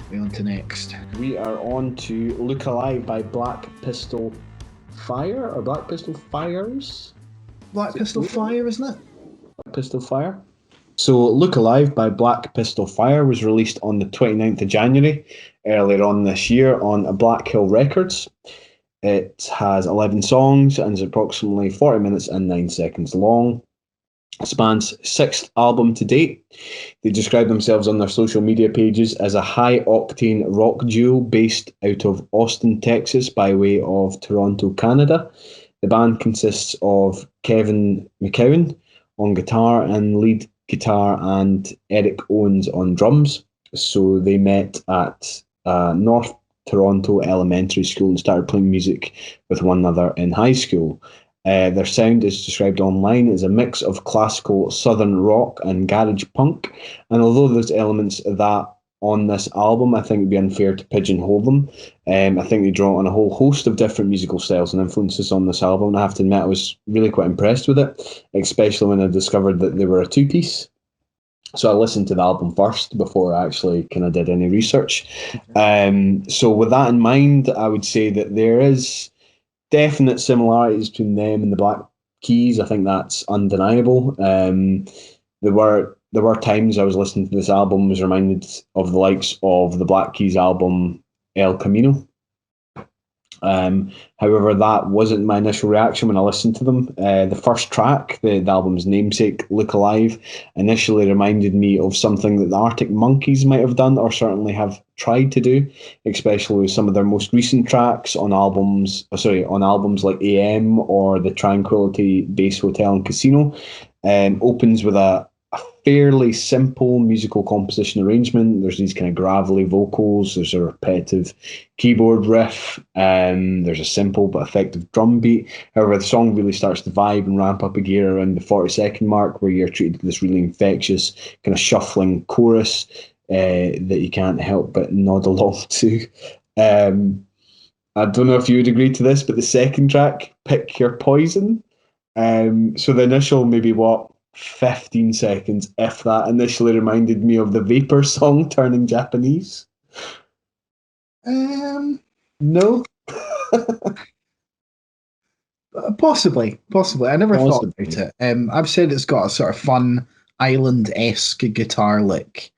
We on to next. We are on to Look Alive by Black Pistol Fire or Black Pistol Fires? Black Pistol Fire, isn't it? Black Pistol Fire. So Look Alive by Black Pistol Fire was released on the 29th of January earlier on this year on Black Hill Records. It has 11 songs and is approximately 40 minutes and 9 seconds long. Spans sixth album to date. They describe themselves on their social media pages as a high-octane rock duo based out of Austin, Texas, by way of Toronto, Canada. The band consists of Kevin McCowan on guitar and lead guitar and Eric Owens on drums. So they met at North Toronto Elementary School and started playing music with one another in high school. Their sound is described online as a mix of classical southern rock and garage punk. And although there's elements of that on this album, I think it would be unfair to pigeonhole them. I think they draw on a whole host of different musical styles and influences on this album. And I have to admit, I was really quite impressed with it, especially when I discovered that they were a two-piece. So I listened to the album first before I actually kind of did any research. So with that in mind, I would say that there is definite similarities between them and the Black Keys. I think that's undeniable. There were times I was listening to this album, was reminded of the likes of the Black Keys album El Camino. However, that wasn't my initial reaction when I listened to them. The first track, the album's namesake, Look Alive, initially reminded me of something that the Arctic Monkeys might have done, or certainly have tried to do, especially with some of their most recent tracks on albums like AM or the Tranquility Base Hotel and Casino. Opens with a fairly simple musical composition arrangement. There's these kind of gravelly vocals, there's a repetitive keyboard riff, there's a simple but effective drum beat. However, the song really starts to vibe and ramp up a gear around the 40-second mark, where you're treated to this really infectious kind of shuffling chorus that you can't help but nod along to. I don't know if you would agree to this, but the second track, Pick Your Poison. So the initial maybe 15 seconds, if that, initially reminded me of the Vapor song Turning Japanese. No. Possibly. I never thought about it. I've said it's got a sort of fun island-esque guitar lick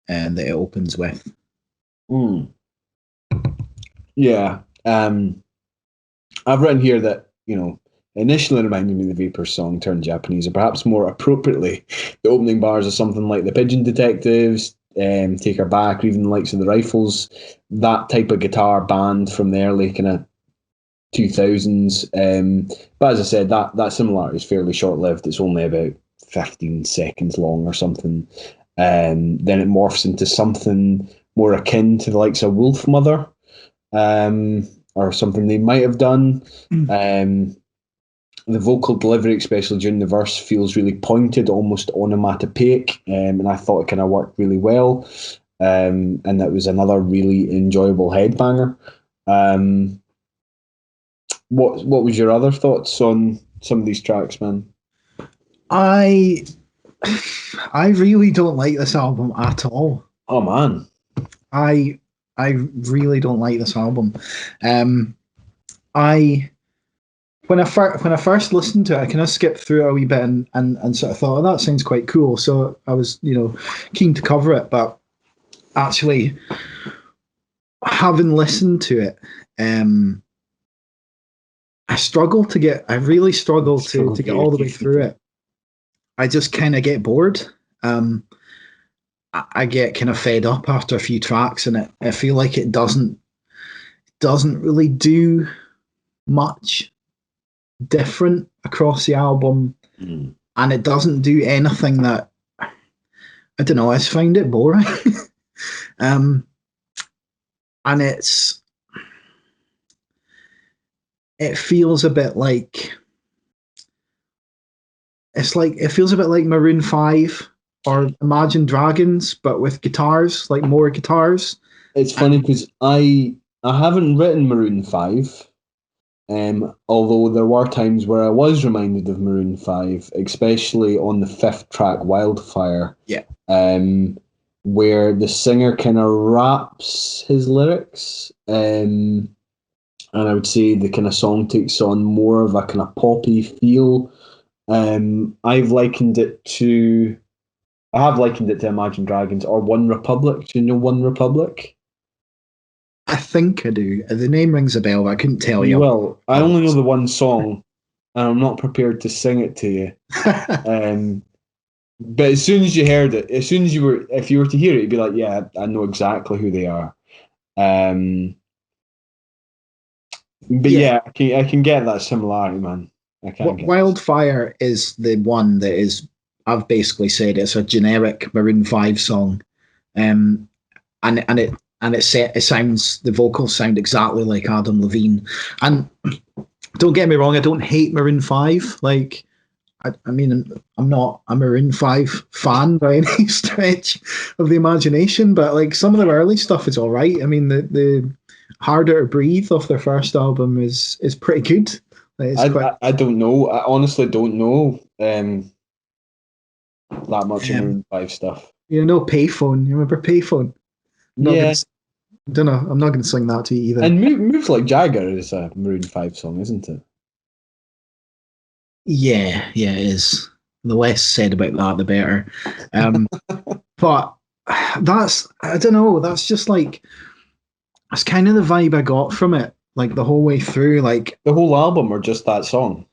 that it opens with. Yeah. I've written here that, initially reminded me of the Vapor song Turned Japanese, and perhaps more appropriately, the opening bars of something like the Pigeon Detectives, Take Her Back, or even the likes of the Rifles, that type of guitar band from the early kind of 2000s. But as I said, that similarity is fairly short-lived. It's only about 15 seconds long or something. Then it morphs into something more akin to the likes of Wolfmother, or something they might have done. The vocal delivery, especially during the verse, feels really pointed, almost onomatopoeic, and I thought it kind of worked really well. And that was another really enjoyable headbanger. What was your other thoughts on some of these tracks, man? I really don't like this album at all. Oh man, I really don't like this album. When I first listened to it, I kind of skipped through it a wee bit and sort of thought, oh, that sounds quite cool. So I was, keen to cover it. But actually, having listened to it, I really struggle to get all the way through it. I just kind of get bored. I get kind of fed up after a few tracks, and I feel like it doesn't really do much different across the album, and it doesn't do anything that, I don't know, I just find it boring. And it feels a bit like it feels a bit like Maroon 5 or Imagine Dragons, but with guitars, like more guitars. It's funny because I haven't written Maroon 5. Although there were times where I was reminded of Maroon 5, especially on the fifth track, Wildfire. Yeah. where the singer kind of raps his lyrics. And I would say the kind of song takes on more of a kind of poppy feel. I've likened it to, I have likened it to Imagine Dragons or One Republic. Do you know One Republic? I think I do. The name rings a bell, but I couldn't tell you. Well, I only know the one song, and I'm not prepared to sing it to you. But as soon as you heard it, as soon as you were, if you were to hear it, you'd be like, yeah, I know exactly who they are. But yeah, I can get that similarity, man. Wildfire is the one that is, I've basically said it's a generic Maroon 5 song. And it sounds, the vocals sound exactly like Adam Levine. And don't get me wrong, I don't hate Maroon 5. Like, I mean, I'm not a Maroon 5 fan by any stretch of the imagination, but like some of their early stuff is all right. I mean, the Harder to Breathe off their first album is pretty good. Like, I don't know. I honestly don't know that much of Maroon 5 stuff. You know, Payphone. You remember Payphone? I don't know. I'm not going to sing that to you either. And Moves Like Jagger is a Maroon 5 song, isn't it? Yeah, it is. The less said about that, the better. But I don't know, that's just like, that's kind of the vibe I got from it, like the whole way through. Like the whole album or just that song?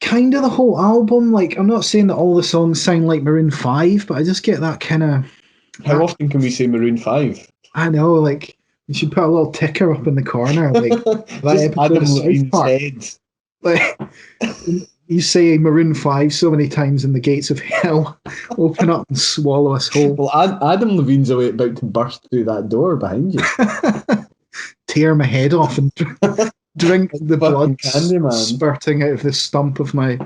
Kind of the whole album. Like, I'm not saying that all the songs sound like Maroon 5, but I just get that kind of... How often can we say Maroon 5? I know, like, you should put a little ticker up in the corner, like that Adam Levine's head. Like, you say Maroon 5 so many times and the gates of hell open up and swallow us whole. Well, Adam Levine's about to burst through that door behind you. Tear my head off and drink the blood spurting out of the stump of my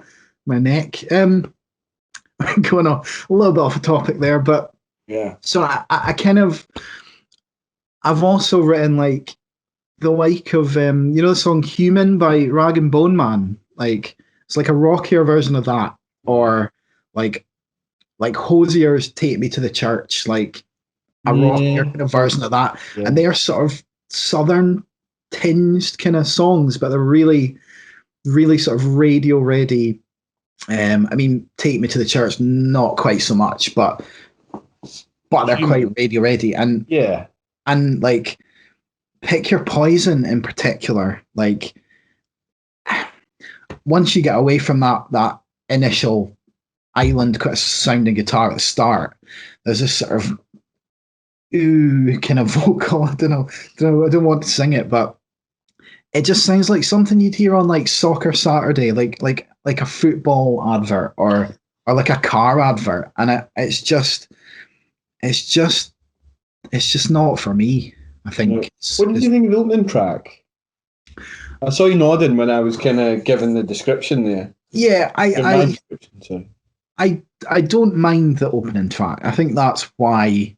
neck. Going on a little bit off the topic there, but yeah. So I kind of, I've also written like the like of the song "Human" by Rag and Bone Man. Like, it's like a rockier version of that, or like Hosier's "Take Me to the Church," like a rockier kind of version of that. Yeah. And they are sort of southern tinged kind of songs, but they're really, really sort of radio ready. I mean, "Take Me to the Church" not quite so much, but they're quite radio ready. And yeah, and like "Pick Your Poison" in particular, like once you get away from that initial island kind of sounding guitar at the start, there's this sort of ooh kind of vocal. I don't know. I don't want to sing it, but it just sounds like something you'd hear on like Soccer Saturday, like a football advert or like a car advert, and it's just not for me. I think. What did you think of the opening track? I saw you nodding when I was kind of giving the description there. Yeah, I don't mind the opening track. I think that's why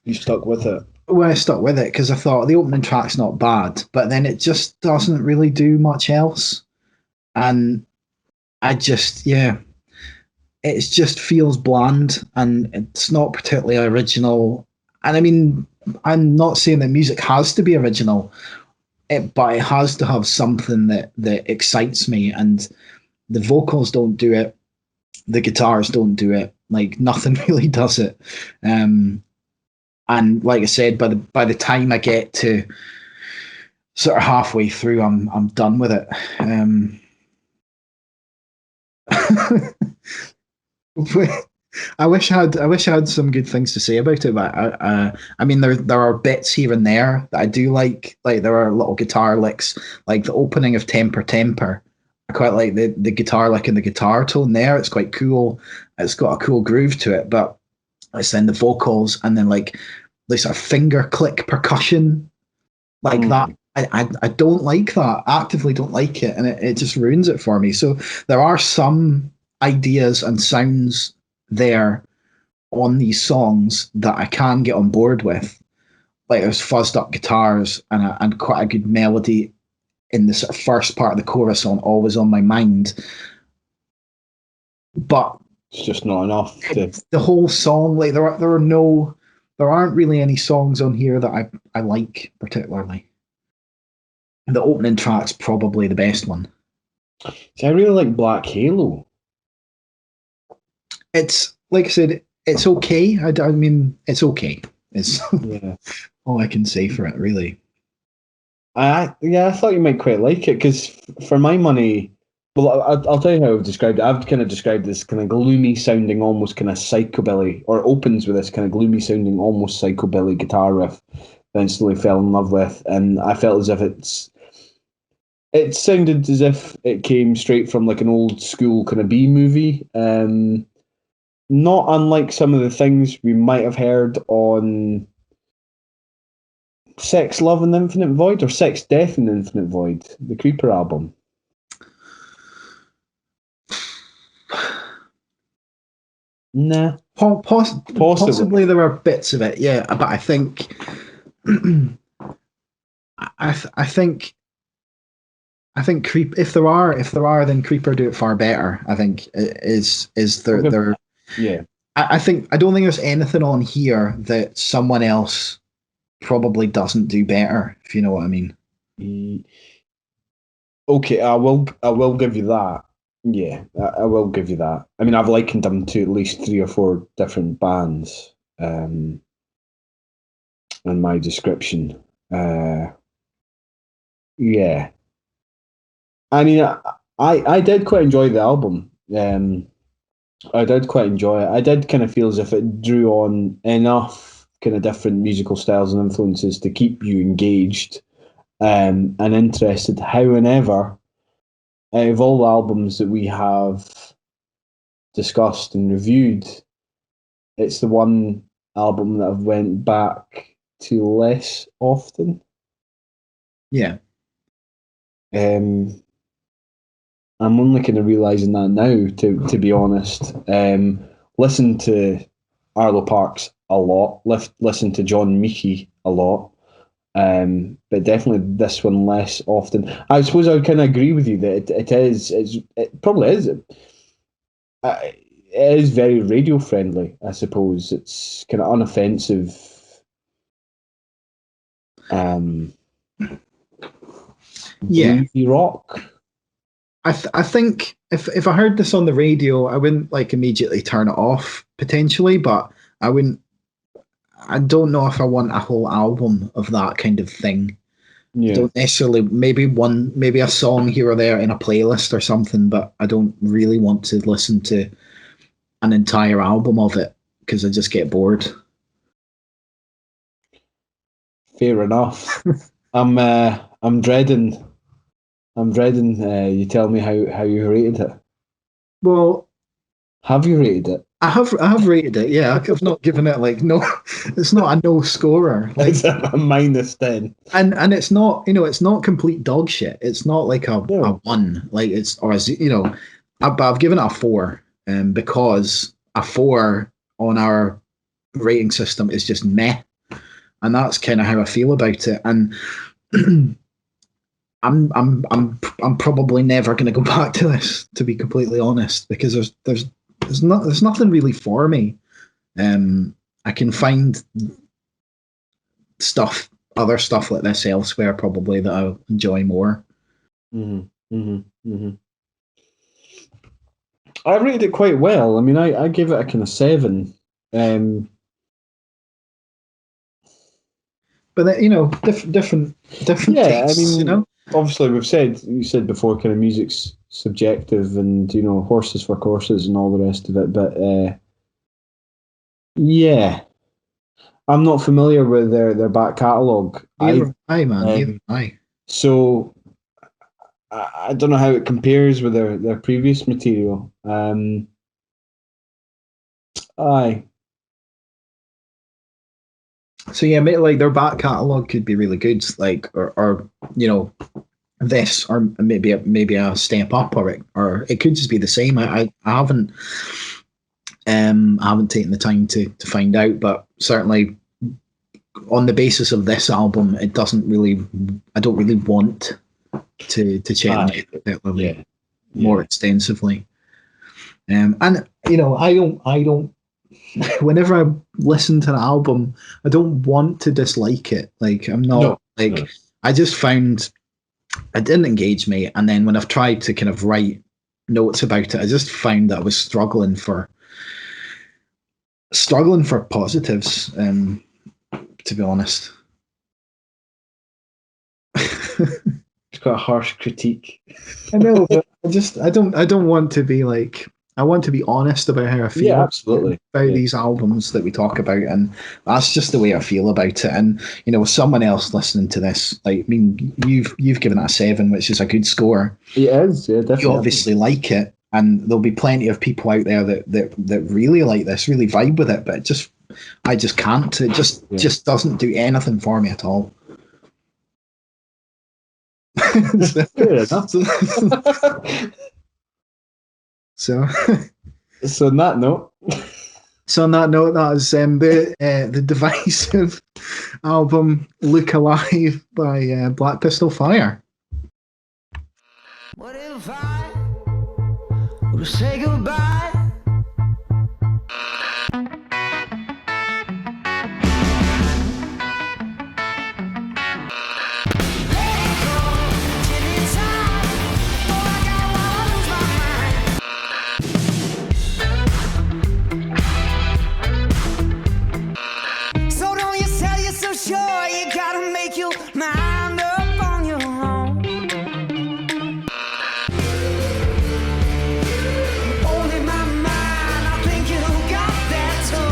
you stuck with it. Well, I stuck with it because I thought the opening track's not bad, but then it just doesn't really do much else, and it just feels bland and it's not particularly original. And I mean, I'm not saying that music has to be original, but it has to have something that excites me, and the vocals don't do it, the guitars don't do it, like nothing really does it. And like I said, by the time I get to sort of halfway through, I'm done with it. I wish I had some good things to say about it, but I mean there are bits here and there that I do like there are little guitar licks, like the opening of Temper Temper. I quite like the guitar lick and the guitar tone there. It's quite cool. It's got a cool groove to it, but it's then the vocals and then like sort of finger click percussion like that. I don't like that. Actively don't like it, and it just ruins it for me. So there are some ideas and sounds there on these songs that I can get on board with. Like there's fuzzed up guitars and quite a good melody in the sort of first part of the chorus on "Always on My Mind." But It's just not enough to. The whole song, like there aren't really any songs on here that I like particularly. The opening track's probably the best one. See, I really like Black Halo. It's like I said, it's okay. I mean, it's okay. It's all I can say for it, really. I thought you might quite like it because for my money, well, I'll tell you how I've described it. I've kind of described this kind of gloomy sounding, almost kind of psychobilly, or opens with this kind of gloomy sounding, almost psychobilly guitar riff that I instantly fell in love with, and I felt as if it sounded as if it came straight from like an old school kind of B movie. Not unlike some of the things we might have heard on Sex, Love and Infinite Void, or Sex, Death and Infinite Void, the Creeper album. Nah. Possibly there are bits of it, yeah, but I think I think if there are, then Creeper do it far better. I think is their yeah. I don't think there's anything on here that someone else probably doesn't do better, if you know what I mean. Okay, I will give you that. Yeah, I will give you that. I mean, I've likened them to at least 3 or 4 different bands in my description. Yeah. I mean, I did quite enjoy the album. I did quite enjoy it. I did kind of feel as if it drew on enough kind of different musical styles and influences to keep you engaged and interested. However, out of all the albums that we have discussed and reviewed, it's the one album that I've went back to less often. Yeah. I'm only kind of realising that now, to be honest. Listen to Arlo Parks a lot. Listen to John Meekie a lot. But definitely this one less often. I suppose I would kind of agree with you that it probably is. It is very radio friendly, I suppose. It's kind of unoffensive. Bluesy rock. I think if I heard this on the radio, I wouldn't like immediately turn it off potentially, but I wouldn't. I don't know if I want a whole album of that kind of thing. Yeah. I don't necessarily. Maybe a song here or there in a playlist or something, but I don't really want to listen to an entire album of it because I just get bored. Fair enough. I'm dreading. You tell me how you rated it. Well, have you rated it? I have rated it. Yeah, I've not given it like no. It's not a no scorer. Like, it's a -10. And it's not, it's not complete dog shit. It's not like a 1. Like but I've given it a 4. Because a 4 on our rating system is just meh, and that's kind of how I feel about it. And I'm probably never going to go back to this, to be completely honest, because there's nothing really for me. I can find other stuff like this elsewhere probably that I'll enjoy more. I rated it quite well. I mean, I gave it a kind of 7. But different yeah, tastes, I mean, obviously you said before, kind of music's subjective, and horses for courses and all the rest of it. But yeah, I'm not familiar with their back catalogue. Aye, man. So I don't know how it compares with their previous material. Aye. So yeah, like their back catalogue could be really good, like or this, or maybe a step up, or it could just be the same. I haven't taken the time to find out, but certainly on the basis of this album, I don't really want to check them out more extensively. And I don't. Whenever I listen to an album, I don't want to dislike it. Like I'm not No. I just found it didn't engage me, and then when I've tried to kind of write notes about it, I just found that I was struggling for positives. To be honest. It's quite a harsh critique. I know, but I don't want to be like, I want to be honest about how I feel. Yeah, absolutely. About these albums that we talk about, and that's just the way I feel about it. And with someone else listening to this, like, I mean, you've given it a 7, which is a good score. It is, yeah, definitely. You obviously like it, and there'll be plenty of people out there that really like this, really vibe with it. But I just can't. It just doesn't do anything for me at all. So on that note. So on that note, that is the divisive album "Look Alive" by Black Pistol Fire. What if I were to say goodbye? Sure, you gotta make your mind up on your own. Only my mind, I think you got that too.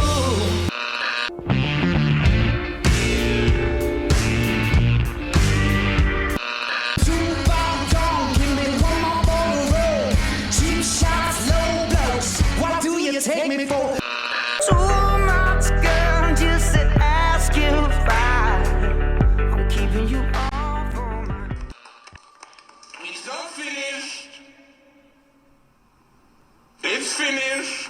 Too far gone, give me one more for the road. Cheap shots, low blows. What do you take me for? Too much, girl, just to ask you fine. I'm keeping you all for mine. It's not finished. It's finished.